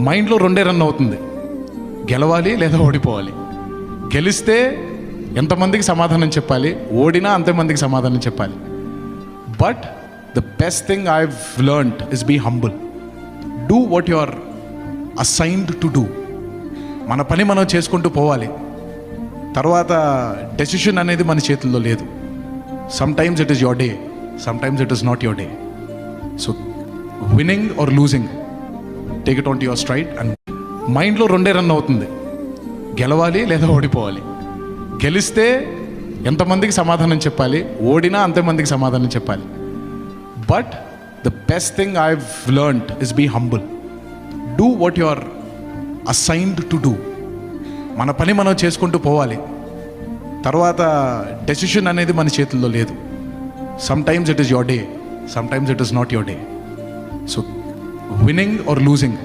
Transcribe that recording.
మైండ్లో రెండే రన్ అవుతుంది, గెలవాలి లేదా ఓడిపోవాలి. గెలిస్తే ఎంతమందికి సమాధానం చెప్పాలి, ఓడినా అంతమందికి సమాధానం చెప్పాలి. But the best thing I have learned is be humble. Do what you are assigned to do. మన పని మనం చేసుకుంటూ పోవాలి. తర్వాత డెసిషన్ అనేది మన చేతుల్లో లేదు. Some times it is your day, some times it is not your day. So winning or losing, take it on to your stride. And మైండ్లో రెండే రన్ అవుతుంది, గెలవాలి లేదా ఓడిపోవాలి. గెలిస్తే ఎంతమందికి సమాధానం చెప్పాలి, ఓడినా అంతమందికి సమాధానం చెప్పాలి. But the best thing I have learned is be humble. Do what you are assigned to do. మన పని మనం చేసుకుంటూ పోవాలి. తర్వాత డెసిషన్ అనేది మన చేతుల్లో లేదు. Some times it is your day, some times it is not your day. So winning or losing,